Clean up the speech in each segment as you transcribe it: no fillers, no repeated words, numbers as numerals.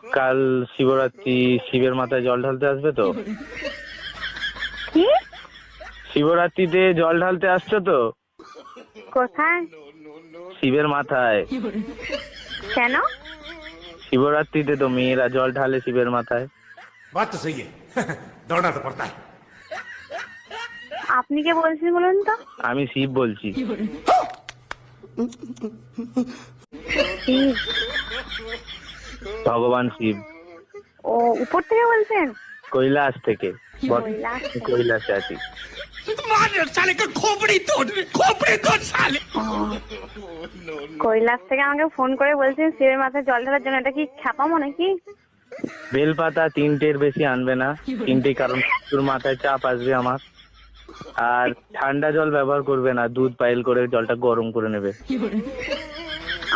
কাল শিবরাত্রি, শিবের মাথায় জল ঢালতে আসবে তো? কি? শিবরাত্রিতে জল ঢালতে আসছো তো? কোথায়? শিবের মাথায়। কেন? শিবরাত্রিতে তো মেয়েরা জল ঢালে শিবের মাথায়। बात तो सही है दौड़ना तो पड़ता है। আপনি কে বলছেন বলুন তো? আমি শিব বলছি। শিব? ভগবান শিব। ও, উপর থেকে বলছেন? কৈলাস থেকে। কৈলাস? কৈলাসে আছি। কৈলাস থেকে আমাকে ফোন করে বলছেন শিবের মাথায় জল ঢালার জন্য। এটা কি খ্যাপামো নাকি? বেলপাতা 3টের বেশি আনবে না। 3টে, কারণ তোর মাথায় চাপ আসবে আমার। আর ঠান্ডা জল ব্যবহার করবে না, দুধ পাইল করে জলটা গরম করে নেবে।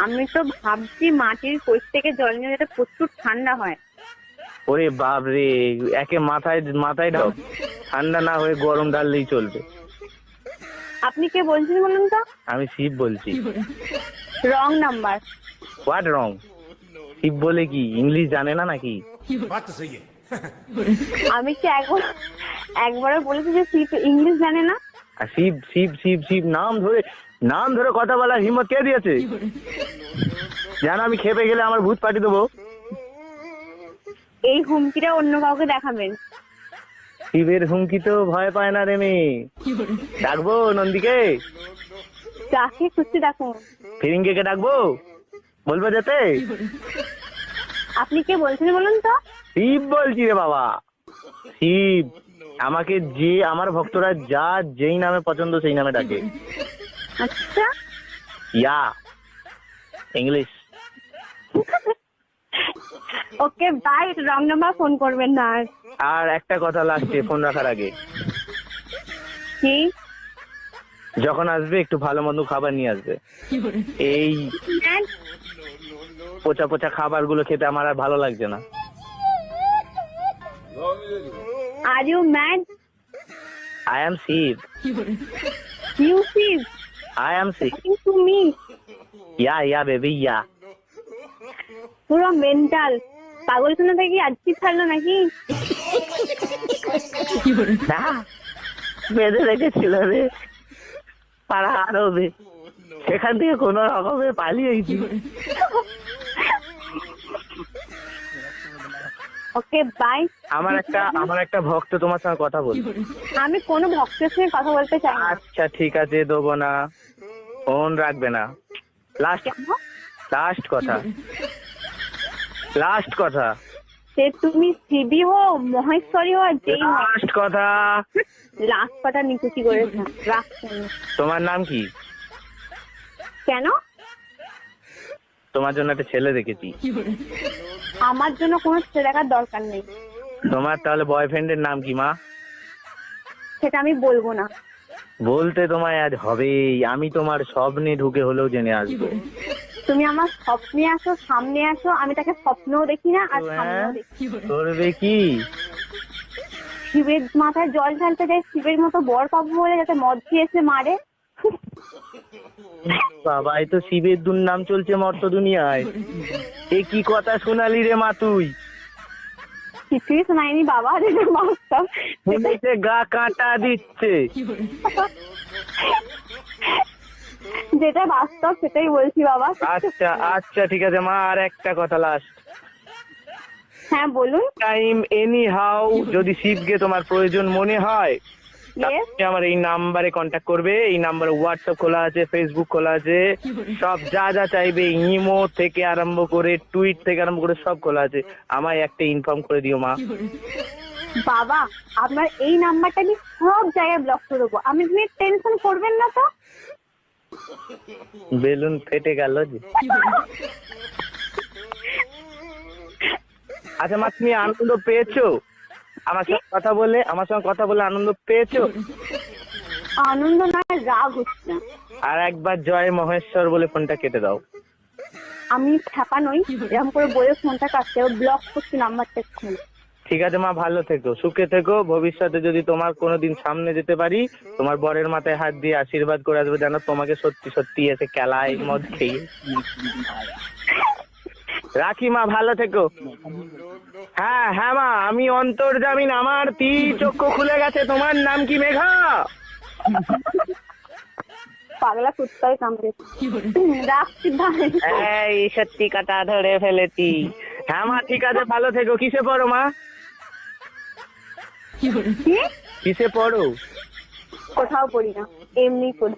আমি তো ভাবছি মাটির কোষ থেকে জল নিয়ে যেটা প্রচুর ঠান্ডা হয়। ওরে বাপ রে, একে মাথায় ঢাল, ঠান্ডা না হয়ে গরম ঢাললেই চলবে। আপনি কে বলছেন বলুন তো? আমি শিব বলছি। Wrong number. What wrong? Shiv বলে কি ইংলিশ জানে না নাকি? बात तो सही है আমি কি একবারও বলেছি যে শিব ইংলিশ জানে না? আর শিব শিব শিব শিব নাম ধরে কথা বলার হিম্মত কে দিয়েছে? জানো আমি খেপে গেলে আমার ভূত পাঠিয়ে দেবো। এই হুমকিটা অন্য কাউকে দেখাবেন। শিবের হুমকি তো ভয় পায় না রে মেয়ে। ডাকবো নন্দীকে? যাকে খুশি দেখুন। ফিরিঙ্গিকে ডাকবো? বলবো যেতে? আপনি কে বলছেন বলুন তো? শিব বলছি রে বাবা, শিব। আমাকে যে আমার ভক্তরা যেই নামে পছন্দ সেই নামে ডাকে। আচ্ছা। Yeah English. Okay bye, wrong number phone করবেন না আর। আর একটা কথা লাস্টে ফোন রাখার আগে, কি? যখন আসবে একটু ভালো মন্দ খাবার নিয়ে আসবে। এই পচা পচা খাবার গুলো খেতে আমার আর ভালো লাগছে না। Are you mad? I am Shiv. You Shiv? I am Shiv. To me? Yeah baby yeah. পুরো মেন্টাল পাগলখানা থেকে আজকে ছাড়লো নাকি? না, বেঁধে রেখেছিল রে পাড়া আরবে, সেখান থেকে কোনো রকমে পালিয়েছি। Okay bye. আমার একটা ভক্ত তোমার সঙ্গে কথা বল। আমি কোনো ভক্তের সঙ্গে কথা বলতে চাই না। আচ্ছা ঠিক আছে, দেবো না, ফোন রাখবে না। লাস্ট কথা সে তুমি শিবী হো, মহেশ্বরী হো, যেই হো, লাস্ট কথা। লাস্ট কথা নিকুচি করেছে। রাখছেন? তোমার নাম কি? কেন? তোমার জন্য একটা ছেলে দেখেছি। আমার জন্য কোনো ছেলে দেখার দরকার নেই। তোমার তাহলে বয়ফ্রেন্ডের নাম কি মা? সেটা আমি বলবো না। বলতে তোমায় আজ হবেই। আমি তোমার স্বপ্নে ঢুকে হলেও জেনে আসবো। তুমি আমার স্বপ্নে আসো, সামনে আসো, আমি তাকে স্বপ্নেও দেখি না আর সামনেও দেখি। করবে কি? শিবের মাথায় জল ঢালতে যায়, শিবের মতো বর পাবো বলে যাতে মদ দিয়ে এসে মারে। বাবা, এই তো শিবের দুর্নাম চলছে মর্ত দুনিয়ায়। এ কি কথা শোনালি রে মা তুই? কিছুই শোনায়নি বাবা, যেটা বাস্তব। শুনেছে গা কাঁটা দিচ্ছে। যেটা বাস্তব সেটাই বলছি বাবা। আচ্ছা ঠিক আছে মা, আর একটা কথা লাস্ট। হ্যাঁ বলুন। টাইম এনি হাউ যদি শিবকে তোমার প্রয়োজন মনে হয়, তাহলে আমার এই নাম্বারে কন্ট্যাক্ট করবে। এই নাম্বারে হোয়াটসঅ্যাপ খোলা আছে, ফেসবুক খোলা আছে, সব যা চাইবে, ইমো থেকে আরম্ভ করে টুইট থেকে আরম্ভ করে সব খোলা আছে। আমায় একটা ইনফর্ম করে দিও মা। বাবা আপনার এই নাম্বারটা আমি সব জায়গায় ব্লক করে দেবো, আপনি টেনশন করবেন না তো। বেলুন ফেটে গেল যে। আচ্ছা মা, তুমি আনন্দ পেয়েছো আমার সঙ্গে কথা বলে আনন্দ পেয়েছো? আনন্দ না, রাগ হচ্ছে। আর একবার জয় মহেশ্বর বলে ফোনটা কেটে দাও। আমি ছাপা নই, এরকম করে বলে ফোনটা কাটতে ব্লক করছি নাম্বারটা এক্ষুনি। ঠিক আছে মা, ভালো থেকো, সুখে থেকো। ভবিষ্যতে যদি তোমার কোনোদিন সামনে যেতে পারি, তোমার বরের মাথায় হাত দিয়ে আশীর্বাদ করে আসবে, যেন তোমাকে সত্যি সত্যি এসে কেলায় মদ খেয়ে। রাখি মা, ভালো থেকো। হ্যাঁ হ্যাঁ মা, আমি অন্তর্জামিন, আমার চক্ষু খুলে গেছে। তোমার নাম কি? মেঘা। পাগলা কুত্তায় কামড়েছে। রাখছি ভাই। এই সত্যি কাটা ধরে ফেলেছি। হ্যাঁ মা, ঠিক আছে, ভালো থেকো। কিসে পড়ো মা? কি? কিসে পড়ো? কোথাও পড়ি না, এমনি পড়ি।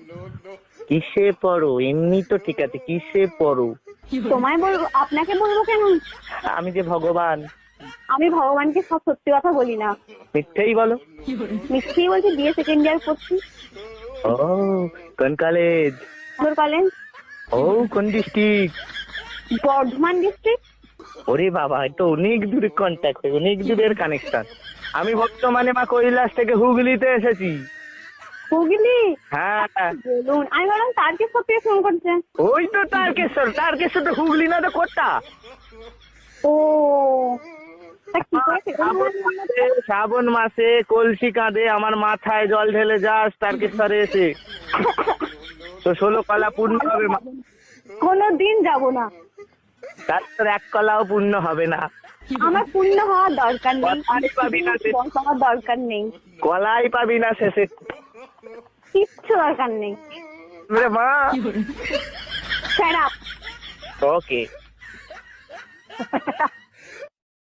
কিসে পড়ো? এমনি তো ঠিক আছে, কিসে পড়ো? তোমায় বলবো? আপনাকে বলবো কেন? আমি যে ভগবান। আমি ভগবানকে সব সত্যি কথা বলি না, মিথ্যেই বলো। মিথ্যেই বলছি। বিয়ে সেকেন্ড ইয়ার করছি। ও, কোন কলেজ? তোর কলেজ? ও, কোন ডিস্ট্রিক্ট? বর্ধমান ডিস্ট্রিক্ট। ওরে বাবা, এটা অনেক দূরের কন্ট্যাক্ট, অনেক দূরের কানেকশন। আমি বর্তমানে মা কৈলাস থেকে হুগলিতে এসেছি। হুগলি? হ্যাঁ, বলুন, আমি বললাম তারকেশ্বর থেকে ফোন করছে। ওই তো তারকেশ্বর। তারকেশ্বর তো হুগলি না, তো কোথা? ও, তা কি করে সেখানে বললো? শ্রাবণ মাসে কলসি কাঁধে আমার মাথায় জল ঢেলে যাস তারকেশ্বরে এসে, তো 16 কলা পূর্ণ হবে মা। কোনোদিন যাব না। তার তোর 1 কলাও পূর্ণ হবে না। আমার পূর্ণ হওয়ার দরকার নেই, কলাই পাবি না রে। হওয়ার দরকার নেই, কলাই পাবি না শেষে। কিচ্ছু দরকার নেই। রে মা। Shut up. ওকে।